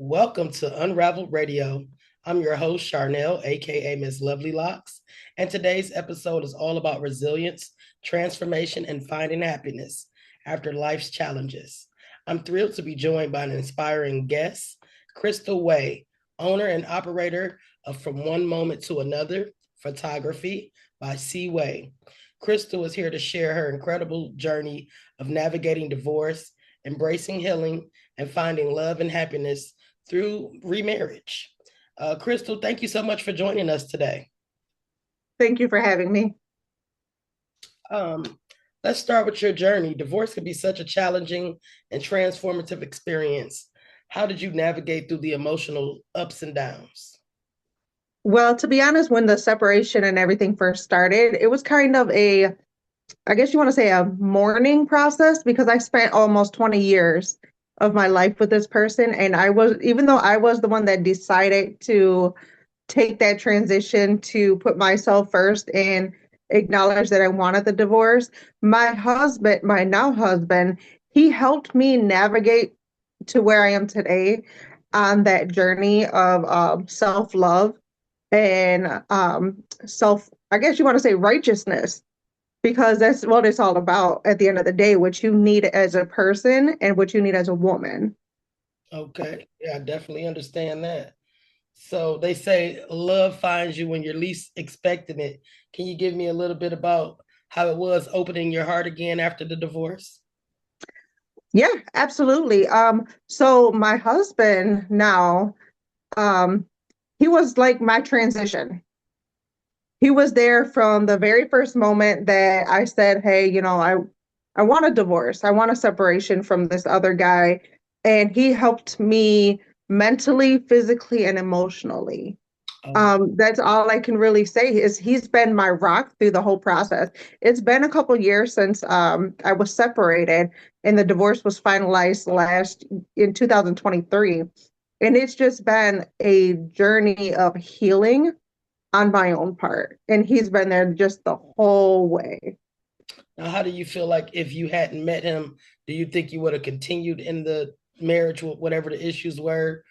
Welcome to Unraveled Radio. I'm your host, Charnel, aka Miss Lovely Locks, and today's episode is all about resilience, transformation, and finding happiness after life's challenges. I'm thrilled to be joined by an inspiring guest, Crystal Way, owner and operator of From One Moment to Another Photography by C Way. Crystal is here to share her incredible journey of navigating divorce, embracing healing, and finding love and happiness through remarriage. Crystal, thank you so much for joining us today. Thank you for having me. Um, let's start with your journey. Divorce can be such a challenging and transformative experience. How did you navigate through the emotional ups and downs? Well, to be honest, when the separation and everything first started, it was kind of I guess you want to say a mourning process because I spent almost 20 years of my life with this person. And even though I was the one that decided to take that transition to put myself first and acknowledge that I wanted the divorce, my husband, my now husband, he helped me navigate to where I am today on that journey of self-love and I guess you want to say righteousness, because that's what it's all about at the end of the day, what you need as a person and what you need as a woman. Okay, yeah, I definitely understand that. So they say love finds you when you're least expecting it. Can you give me a little bit about how it was opening your heart again after the divorce? Yeah, absolutely. So my husband now, um, he was like my transition. He was there from the very first moment that I said, "Hey, I want a divorce. I want a separation from this other guy." And he helped me mentally, physically, and emotionally. Oh, That's all I can really say is he's been my rock through the whole process. It's been a couple years since I was separated and the divorce was finalized last in 2023. And it's just been a journey of healing on my own part. And he's been there just the whole way. now, how do you feel like if you hadn't met him, do you think you would have continued in the marriage, whatever the issues were?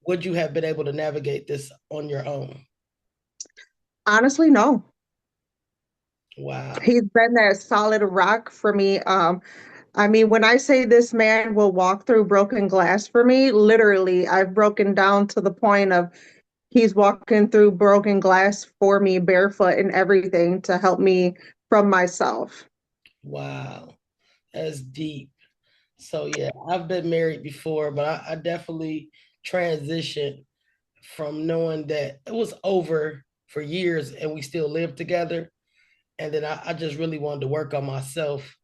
Would you have been able to navigate this on your own? Honestly, no. Wow. He's been that solid rock for me. I mean, when I say this man will walk through broken glass for me, literally, I've broken down to the point of he's walking through broken glass for me barefoot and everything to help me from myself. Wow. That's deep. So yeah, I've been married before, but I definitely transitioned from knowing that it was over for years and we still lived together. And then I just really wanted to work on myself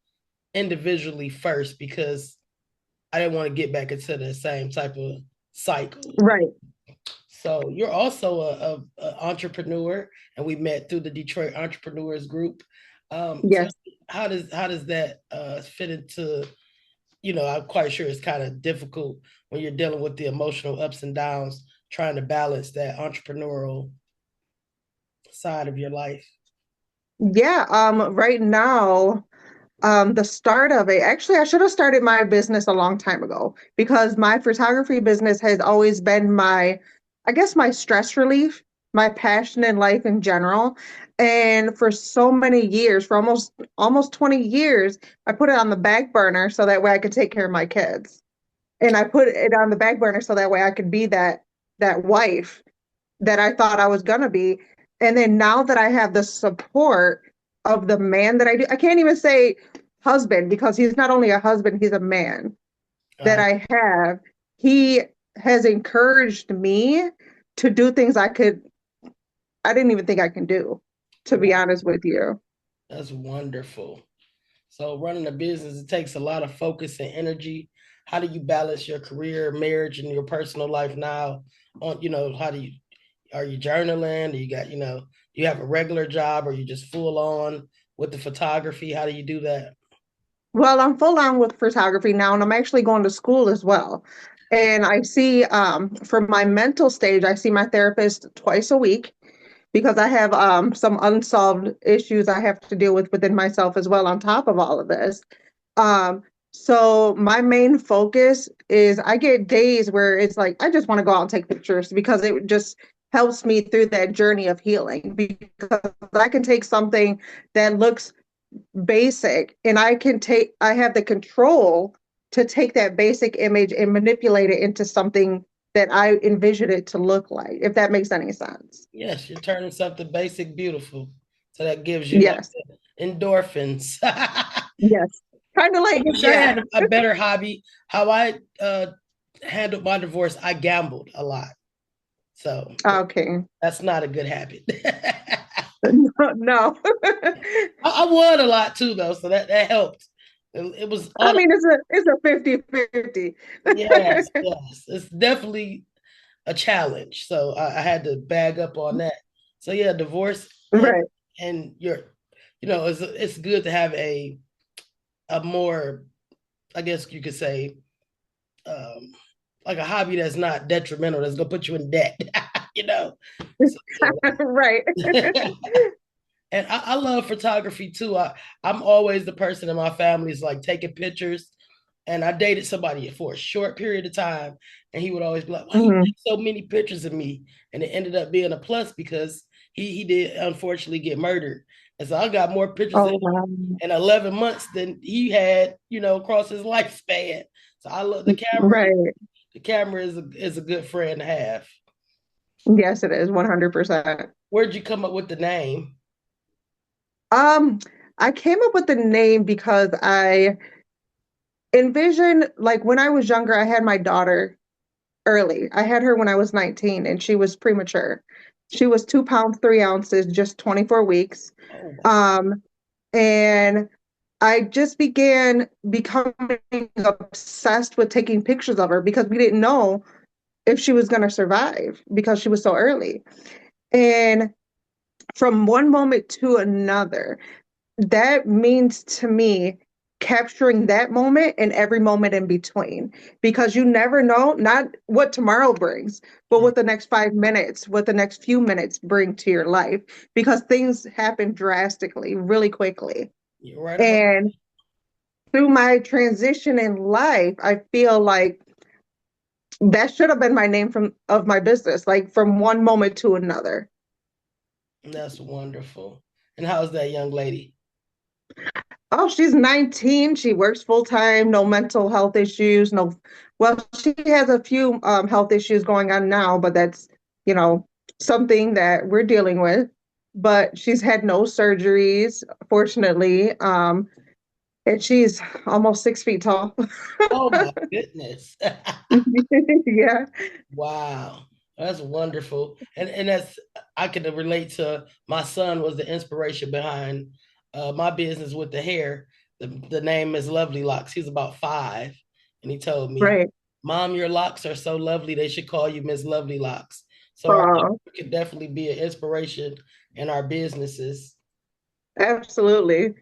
individually first because I didn't want to get back into the same type of cycle. Right. So you're also a entrepreneur, and we met through the Detroit Entrepreneurs Group. Yes. How does that fit into? I'm quite sure it's kind of difficult when you're dealing with the emotional ups and downs, trying to balance that entrepreneurial side of your life. Yeah. Right now, the start of it, actually, I should have started my business a long time ago because my photography business has always been I guess, my stress relief, my passion in life in general. And for so many years, for almost 20 years, I put it on the back burner so that way I could take care of my kids. And I put it on the back burner so that way I could be that wife that I thought I was gonna be. And then now that I have the support of the man that I do, I can't even say husband because he's not only a husband, he's a man that Uh, I have. He has encouraged me to do things I didn't even think I can do, to be wow, honest with you. that's wonderful. So running a business, it takes a lot of focus and energy. How do you balance your career, marriage, and your personal life now? How do you are you journaling? Do you have a regular job or you just full on with the photography? How do you do that? Well, I'm full on with photography now, and I'm actually going to school as well. And I see, for my mental stage, I see my therapist twice a week because I have some unsolved issues I have to deal with within myself as well, on top of all of this. Um, So my main focus is I get days where it's like I just want to go out and take pictures because it just helps me through that journey of healing because I can take something that looks basic and I have the control to take that basic image and manipulate it into something that I envision it to look like, if that makes any sense. Yes, you're turning something basic beautiful. So that gives you like Yes. endorphins. Yes. Kind of like, Wish I yeah. had a better hobby. How I handled my divorce, I gambled a lot. So Okay. that's not a good habit. No. I won a lot too, though, so that helped. It was I on. mean, it's a 50-50. Yes, yes, it's definitely a challenge. So I had to bag up on that. So yeah, divorce Right. and it's good to have a more, I guess you could say, um, like a hobby that's not detrimental, that's gonna put you in debt. you know. So, Right. and I love photography too. I'm always the person in my family is like taking pictures. And I dated somebody for a short period of time, and he would always be like, "Why you Mhm. take so many pictures of me?" And it ended up being a plus because he did unfortunately get murdered, and so I got more pictures of Oh, him wow. in 11 months than he had, across his lifespan. So I love the camera. Right. The camera is a good friend to have. Yes, it is 100%. Where'd you come up with the name? Um, I came up with the name because I envisioned, like when I was younger, I had my daughter early. I had her when I was 19 and she was premature. She was 2 pounds, 3 ounces, just 24 weeks. Oh wow. Um, and I just began becoming obsessed with taking pictures of her because we didn't know if she was going to survive because she was so early. And from one moment to another, that means to me capturing that moment and every moment in between because you never know not what tomorrow brings but what the next 5 minutes, what the next few minutes bring to your life because things happen drastically really quickly. You're right about. And through my transition in life I feel like that should have been my name from of my business, like from one moment to another. That's wonderful. And how's that young lady? Oh, she's 19. She works full time, no mental health issues, no, well, she has a few health issues going on now, but that's, you know, something that we're dealing with. But she's had no surgeries, fortunately. And she's almost 6 feet tall. Oh my goodness. Yeah. Wow. That's wonderful. And that's I can relate to my son was the inspiration behind my business with the hair. The name is Lovely Locks. He's about 5. And he told me, Right. Mom, your locks are so lovely, they should call you Miss Lovely Locks. So our Oh, could definitely be an inspiration in our businesses. absolutely.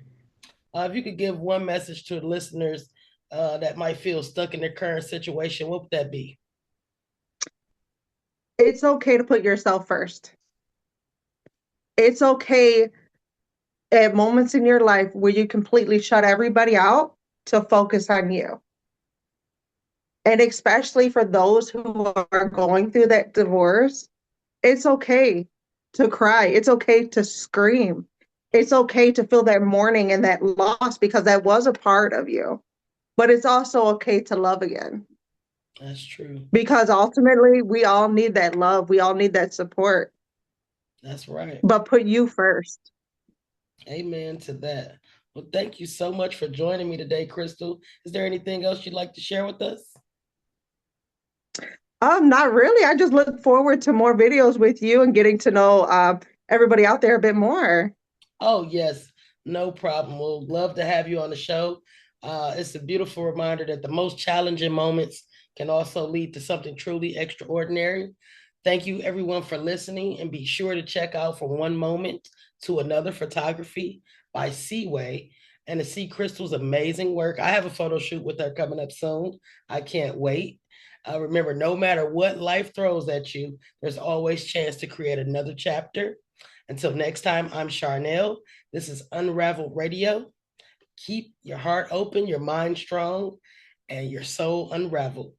If you could give one message to the listeners that might feel stuck in their current situation, what would that be? It's okay to put yourself first. It's okay at moments in your life where you completely shut everybody out to focus on you. And especially for those who are going through that divorce, it's okay to cry. It's okay to scream. It's okay to feel that mourning and that loss because that was a part of you. But it's also okay to love again That's true. because ultimately we all need that love. We all need that support, That's right. but put you first. Amen to that. Well, thank you so much for joining me today, Crystal. Is there anything else you'd like to share with us? Not really. I just look forward to more videos with you and getting to know everybody out there a bit more. Oh, yes, no problem. We'll love to have you on the show. It's a beautiful reminder that the most challenging moments can also lead to something truly extraordinary. Thank you, everyone, for listening, and be sure to check out From One Moment to Another Photography by Seaway and to see Crystal's amazing work. I have a photo shoot with her coming up soon. I can't wait. Remember, no matter what life throws at you, there's always chance to create another chapter. Until next time, I'm Charnel. This is Unraveled Radio. Keep your heart open, your mind strong, and your soul unraveled.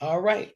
All right.